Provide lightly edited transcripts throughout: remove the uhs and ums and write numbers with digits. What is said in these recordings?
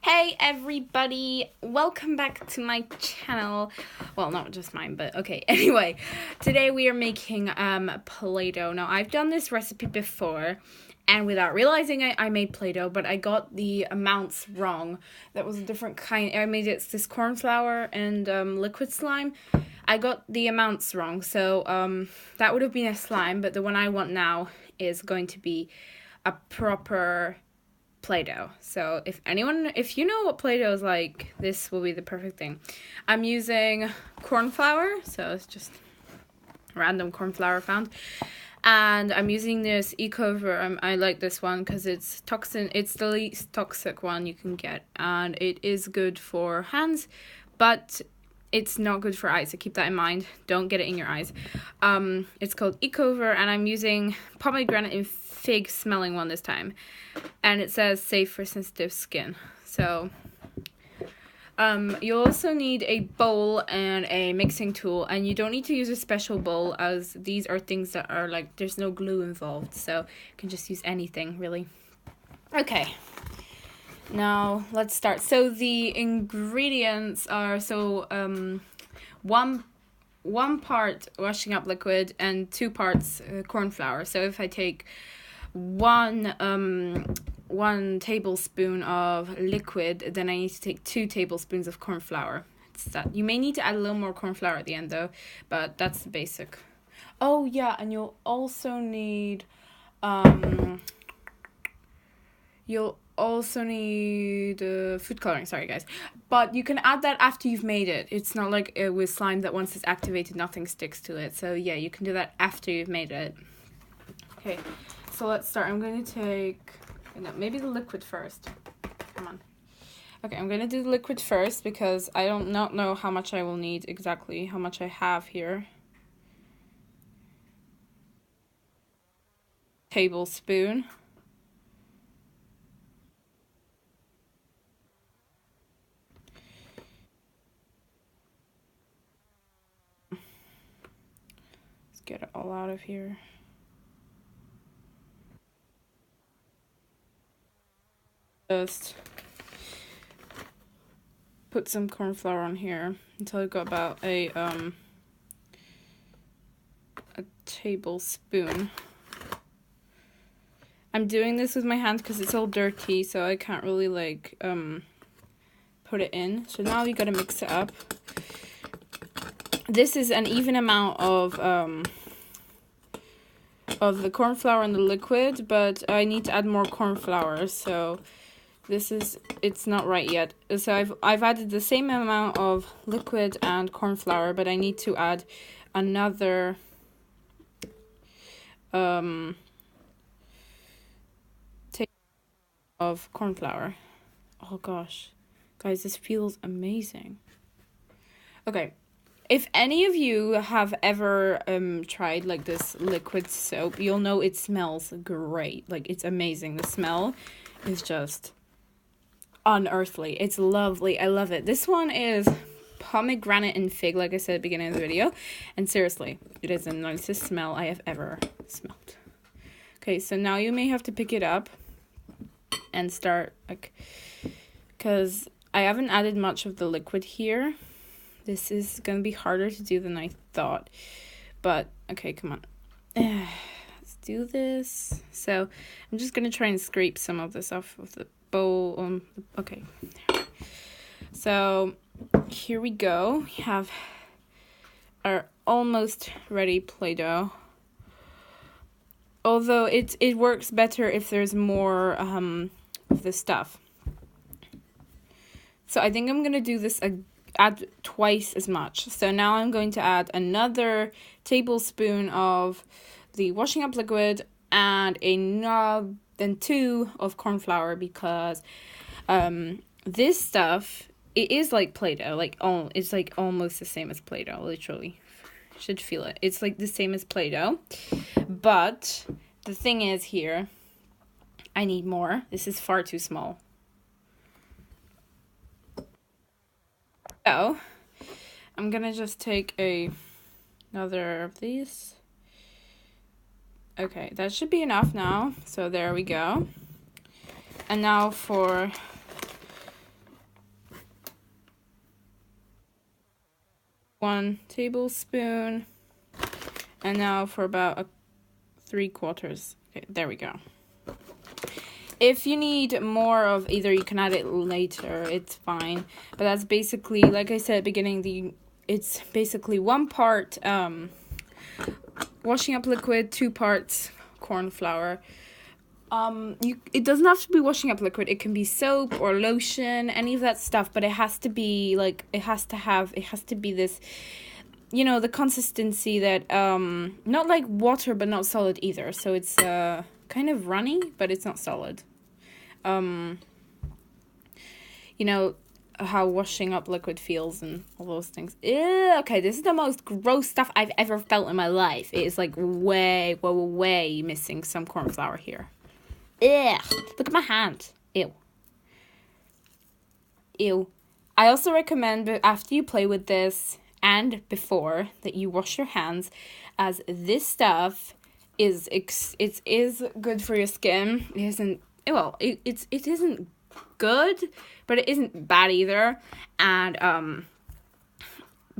Hey everybody, welcome back to my channel. Well, not just mine, but okay. Anyway, today we are making Play-Doh. Now, I've done this recipe before, and without realizing I made Play-Doh, but I got the amounts wrong. That was a different kind. I made this corn flour and liquid slime. I got the amounts wrong, so that would have been a slime, but the one I want now is going to be a proper Play-Doh. So if you know what Play-Doh is like, this will be the perfect thing. I'm using corn flour, so it's just random corn flour found. And I'm using this Ecover. I like this one because it's the least toxic one you can get, and it is good for hands, but it's not good for eyes, so keep that in mind. Don't get it in your eyes. It's called Ecover, and I'm using pomegranate and fig smelling one this time. And it says safe for sensitive skin. So you'll also need a bowl and a mixing tool, and you don't need to use a special bowl as these are things that are like, there's no glue involved, so you can just use anything really. Okay. Now, let's start. So the ingredients are, one part washing up liquid and 2 parts corn flour. So if I take one tablespoon of liquid, then I need to take 2 tablespoons of corn flour. You may need to add a little more corn flour at the end though, but that's the basic. Oh yeah, and you'll also need food coloring, sorry guys. But you can add that after you've made it. It's not like with slime that once it's activated, nothing sticks to it. So yeah, you can do that after you've made it. Okay, so let's start. I'm going to take, maybe the liquid first. Come on. Okay, I'm going to do the liquid first because I don't know how much I will need exactly, how much I have here. Tablespoon. Let's get it all out of here. Just put some corn flour on here until I got about a tablespoon. I'm doing this with my hands because it's all dirty, so I can't really like put it in. So now you gotta mix it up. This is an even amount of the corn flour and the liquid, but I need to add more corn flour, so it's not right yet. So I've added the same amount of liquid and corn flour, but I need to add another of corn flour. Oh gosh, guys, this feels amazing. Okay, if any of you have ever tried like this liquid soap, you'll know it smells great. Like, it's amazing. The smell is just unearthly. It's lovely. I love it. This one is pomegranate and fig, like I said at the beginning of the video, and seriously, it is the nicest smell I have ever smelled. Okay, so now you may have to pick it up and start, like, because I haven't added much of the liquid here. This is gonna be harder to do than I thought, but okay, come on. Let's do this. So I'm just gonna try and scrape some of this off of the bowl. Okay, so here we go. We have our almost ready Play-Doh. Although it works better if there's more of the stuff. So I think I'm gonna do this add twice as much. So now I'm going to add another tablespoon of the washing up liquid and then 2 of corn flour, because this stuff, it is like Play-Doh, it's like almost the same as Play-Doh, literally. You should feel it. It's like the same as Play-Doh, but the thing is here, I need more. This is far too small. So I'm gonna just take another of these. Okay, that should be enough now. So there we go. And now for 1 tablespoon. And now for about 3/4. Okay, there we go. If you need more of either, you can add it later. It's fine. But that's basically, like I said at the beginning, it's basically 1 part washing up liquid, 2 parts corn flour. It doesn't have to be washing up liquid. It can be soap or lotion, any of that stuff. But it has to be it has to be this, the consistency that not like water, but not solid either. So it's kind of runny, but it's not solid. How washing up liquid feels and all those things. Ew, okay, this is the most gross stuff I've ever felt in my life. It is like way missing some corn flour here. Ugh, look at my hand. Ew. I also recommend after you play with this and before that you wash your hands, as this stuff is good for your skin. It isn't it isn't good, but it isn't bad either. And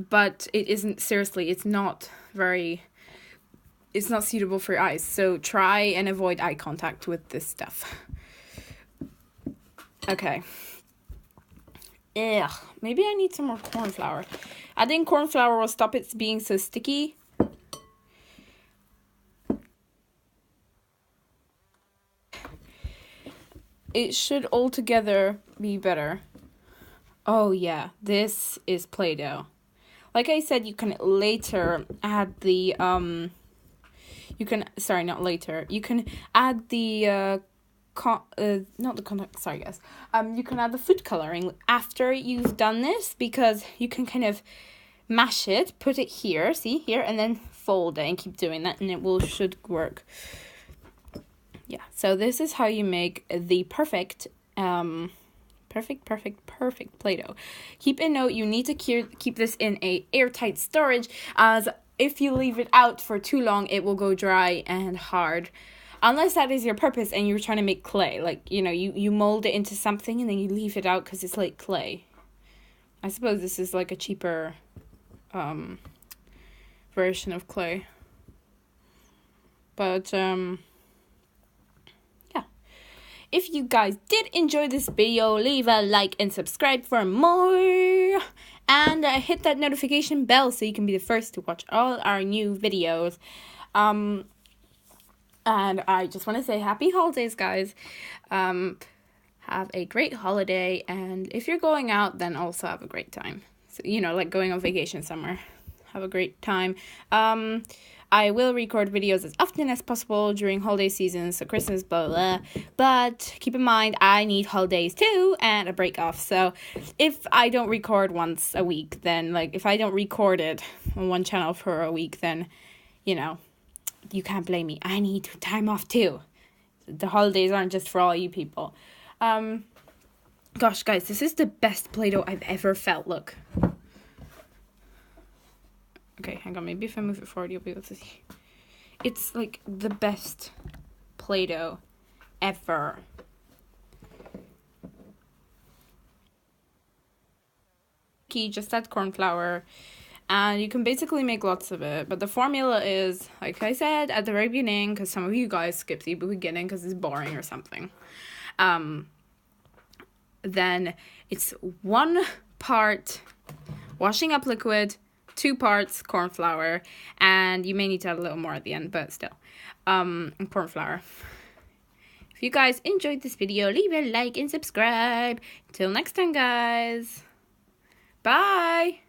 but it isn't, seriously, it's not suitable for your eyes. So try and avoid eye contact with this stuff. Okay. Ugh, maybe I need some more corn flour. Adding corn flour will stop it being so sticky. It should altogether be better. Oh yeah, this is Play-Doh. Like I said, you can later add the you can add the not the contact, sorry guys. You can add the food coloring after you've done this, because you can kind of mash it, put it here, see here, and then fold it and keep doing that, and it should work. Yeah, so this is how you make the perfect Play-Doh. Keep in note, you need to keep this in a airtight storage, as if you leave it out for too long, it will go dry and hard. Unless that is your purpose and you're trying to make clay. Like, you mold it into something and then you leave it out because it's like clay. I suppose this is like a cheaper version of clay. But, yeah. If you guys did enjoy this video, leave a like and subscribe for more. And hit that notification bell so you can be the first to watch all our new videos. And I just want to say happy holidays, guys. Have a great holiday. And if you're going out, then also have a great time. So, like going on vacation somewhere. Have a great time. I will record videos as often as possible during holiday season, so Christmas, blah, blah, blah. But keep in mind, I need holidays too, and a break off. So if I don't record once a week, then, if I don't record it on one channel for a week, then, you can't blame me. I need time off too. The holidays aren't just for all you people. Gosh, guys, this is the best Play-Doh I've ever felt. Look. Okay, hang on. Maybe if I move it forward, you'll be able to see. It's like the best Play-Doh ever. Just add corn flour, and you can basically make lots of it. But the formula is, like I said at the very beginning, because some of you guys skip the beginning because it's boring or something. Then it's 1 part washing up liquid, 2 parts corn flour, and you may need to add a little more at the end, but still, corn flour. If you guys enjoyed this video, leave a like and subscribe. Until next time, guys. Bye.